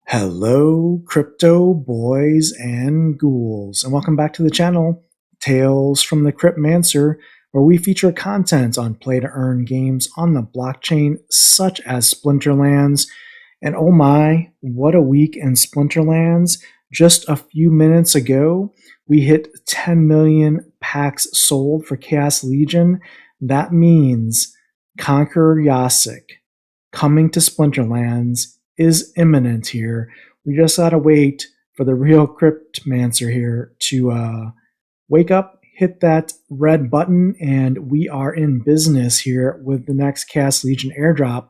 Hello, crypto boys and ghouls, and welcome back to the channel, Tales from the Cryptmancer, where we feature content on play-to-earn games on the blockchain, such as Splinterlands. And oh my, what a week in Splinterlands. Just a few minutes ago, we hit 10 million packs sold for Chaos Legion. That means Conqueror Yasik coming to Splinterlands is imminent here. We just gotta wait for the real Cryptmancer here to wake up, hit that red button, and we are in business here with the next Chaos Legion airdrop.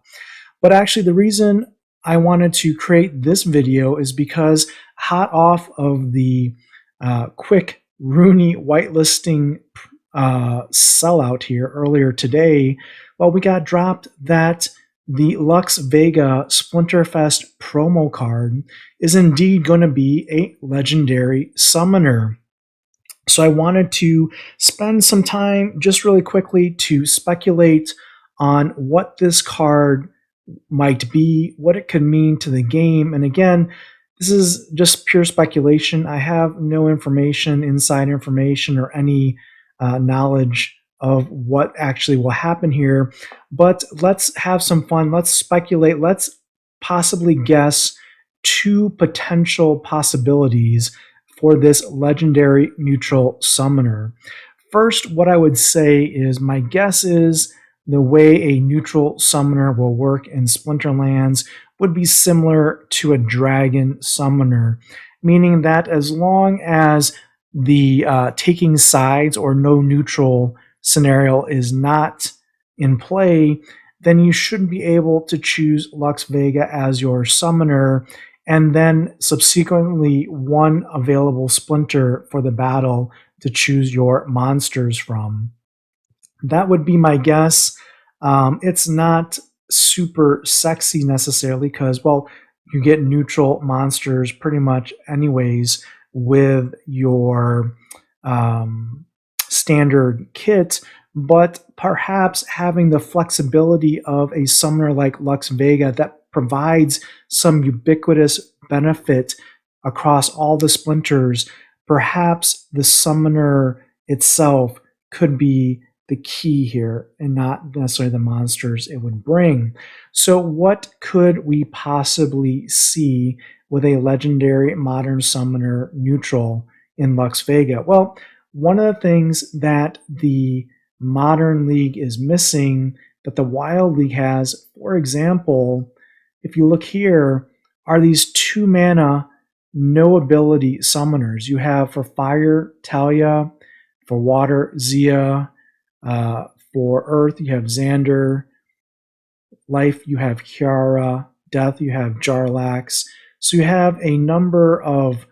But actually, the reason I wanted to create this video is because hot off of the quick Rooney whitelisting sellout here earlier today, well, we got dropped that the Lux Vega Splinterfest Promo Card is indeed going to be a legendary summoner. So I wanted to spend some time just really quickly to speculate on what this card might be, what it could mean to the game. And again, this is just pure speculation. I have no information, inside information, or any knowledge of what actually will happen here. But let's have some fun. Let's speculate. Let's possibly guess two potential possibilities for this legendary neutral summoner. First, what I would say is my guess is the way a neutral summoner will work in Splinterlands would be similar to a dragon summoner, meaning that as long as the taking sides or no neutral scenario is not in play, then you should be able to choose Lux Vega as your summoner and then subsequently one available splinter for the battle to choose your monsters from. That would be my guess. It's not super sexy necessarily because, well, you get neutral monsters pretty much anyways with your standard kit, but perhaps having the flexibility of a summoner like Lux Vega that provides some ubiquitous benefit across all the splinters, perhaps the summoner itself could be the key here and not necessarily the monsters it would bring. So what could we possibly see with a legendary modern summoner neutral in Lux Vega? Well, one of the things that the Modern League is missing that the Wild League has, for example, if you look here, are these 2-mana no ability summoners. You have for fire, Talia, for water, Zia, for earth, you have Xander, life, you have Kiara, death, you have Jarlax. So you have a number of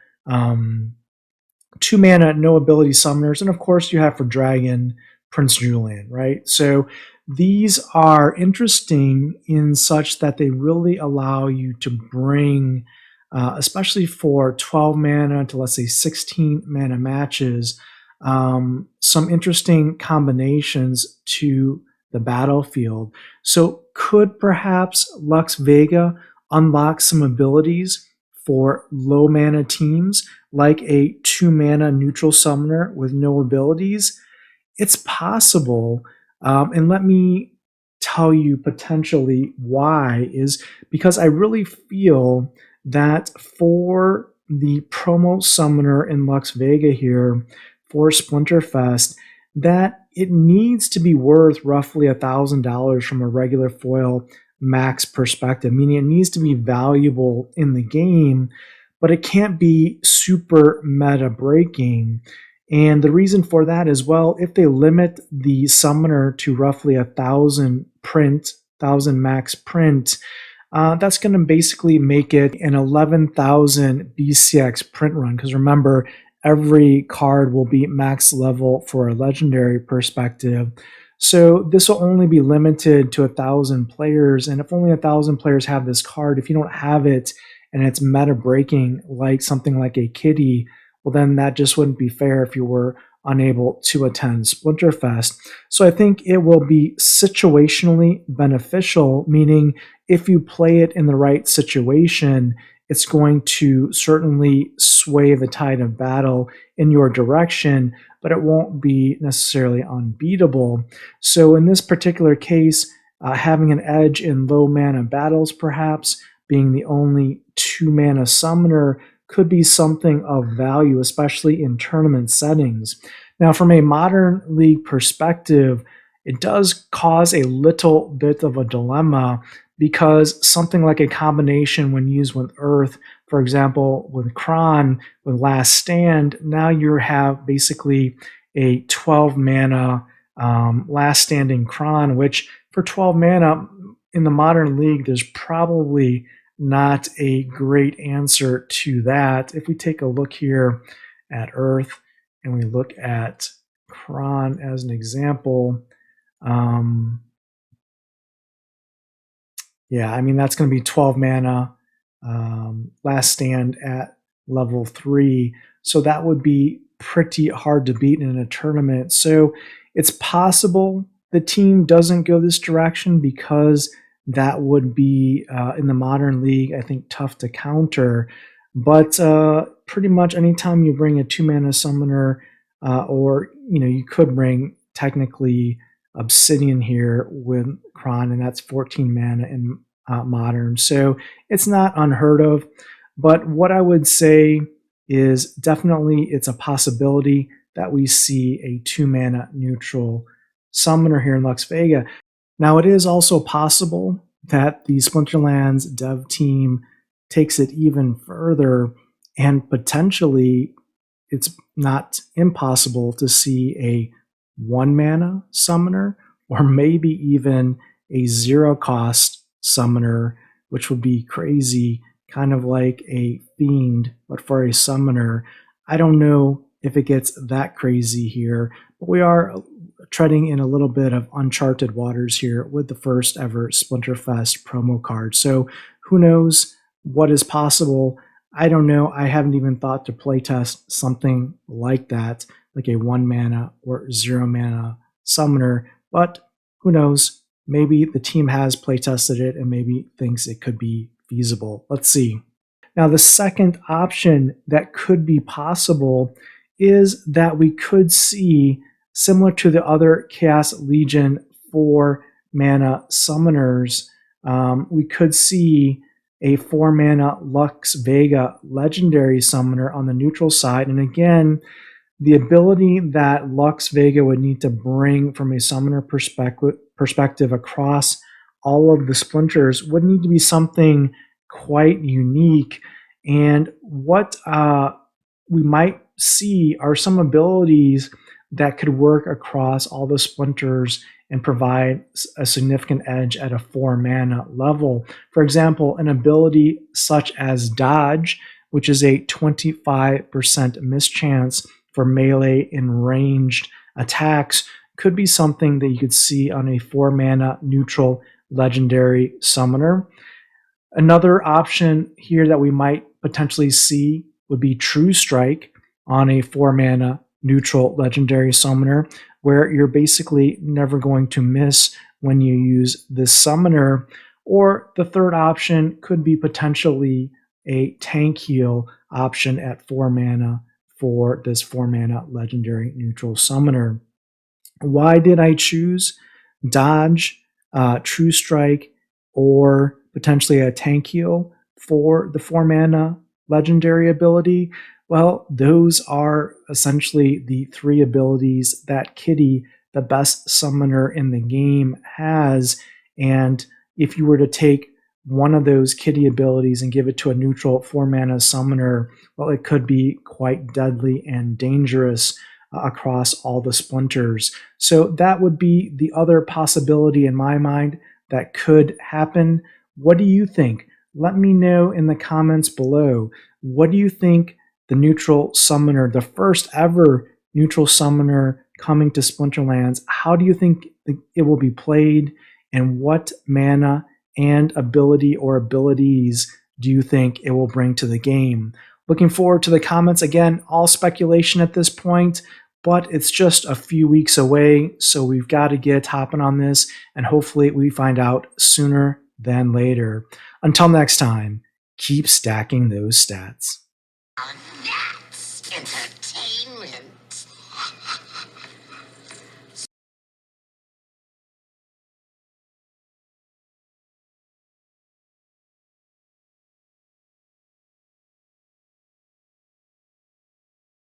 2-mana no ability summoners, and of course you have for dragon Prince Julian, right? So these are interesting in such that they really allow you to bring, especially for 12 mana to let's say 16 mana matches, some interesting combinations to the battlefield. So could perhaps Lux Vega unlock some abilities for low mana teams like a 2-mana neutral summoner with no abilities? It's possible, and let me tell you potentially why is because I really feel that for the promo summoner in Lux Vega here for Splinterfest, that it needs to be worth roughly $1,000 from a regular foil max perspective, meaning it needs to be valuable in the game, but it can't be super meta breaking. And the reason for that is, well, if they limit the summoner to roughly 1,000 max print, that's going to basically make it an 11,000 BCX print run. Because remember, every card will be max level for a legendary perspective. So this will only be limited to 1,000 players. And if only 1,000 players have this card, if you don't have it and it's meta breaking like something like a kitty, well, then that just wouldn't be fair if you were unable to attend Splinterfest. So I think it will be situationally beneficial, meaning if you play it in the right situation, it's going to certainly sway the tide of battle in your direction, but it won't be necessarily unbeatable. So in this particular case, having an edge in low mana battles, perhaps being the only 2 mana summoner, could be something of value, especially in tournament settings. Now, from a modern league perspective, it does cause a little bit of a dilemma, because something like a combination when used with Earth, for example, with Kron, with Last Stand, now you have basically a 12 mana Last Standing Kron, which for 12 mana in the modern league, there's probably not a great answer to that. If we take a look here at Earth and we look at Kron as an example, yeah, I mean, that's going to be 12 mana, Last Stand at level 3. So that would be pretty hard to beat in a tournament. So it's possible the team doesn't go this direction, because that would be, in the modern league, I think, tough to counter. But pretty much anytime you bring a 2 mana summoner, or you could bring technically Obsidian here with Kron, and that's 14 mana in modern. So it's not unheard of. But what I would say is definitely it's a possibility that we see a 2 mana neutral summoner here in Lux Vega. Now, it is also possible that the Splinterlands dev team takes it even further, and potentially it's not impossible to see a 1 mana summoner, or maybe even a 0 cost summoner, which would be crazy, kind of like a fiend, but for a summoner. I don't know if it gets that crazy here, but we are treading in a little bit of uncharted waters here with the first ever Splinterfest promo card. So who knows what is possible? I don't know. I haven't even thought to playtest something like that, like a 1 mana or 0 mana summoner, but who knows? Maybe the team has playtested it and maybe thinks it could be feasible. Let's see. Now, the second option that could be possible is that we could see, similar to the other Chaos Legion 4 mana summoners, we could see a 4 mana Lux Vega legendary summoner on the neutral side. And again, the ability that Lux Vega would need to bring from a summoner perspective across all of the splinters would need to be something quite unique. And what we might see are some abilities that could work across all the splinters and provide a significant edge at a 4 mana level. For example, an ability such as Dodge, which is a 25% mischance for melee and ranged attacks, could be something that you could see on a 4 mana neutral legendary summoner. Another option here that we might potentially see would be True Strike on a 4 mana neutral legendary summoner, where you're basically never going to miss when you use this summoner. Or the third option could be potentially a tank heal option at 4 mana for this 4 mana legendary neutral summoner. Why did I choose Dodge, True Strike, or potentially a tank heal for the 4 mana legendary ability? Well, those are essentially the 3 abilities that Kitty, the best summoner in the game, has. And if you were to take one of those Kitty abilities and give it to a neutral 4 mana summoner, well, it could be quite deadly and dangerous across all the splinters. So that would be the other possibility in my mind that could happen. What do you think? Let me know in the comments below. What do you think the neutral summoner, the first ever neutral summoner coming to Splinterlands, how do you think it will be played, and what mana and ability or abilities do you think it will bring to the game? Looking forward to the comments. Again, all speculation at this point, but it's just a few weeks away, so we've got to get hopping on this, and hopefully we find out sooner than later. Until next time, Keep stacking those stats. That's entertainment.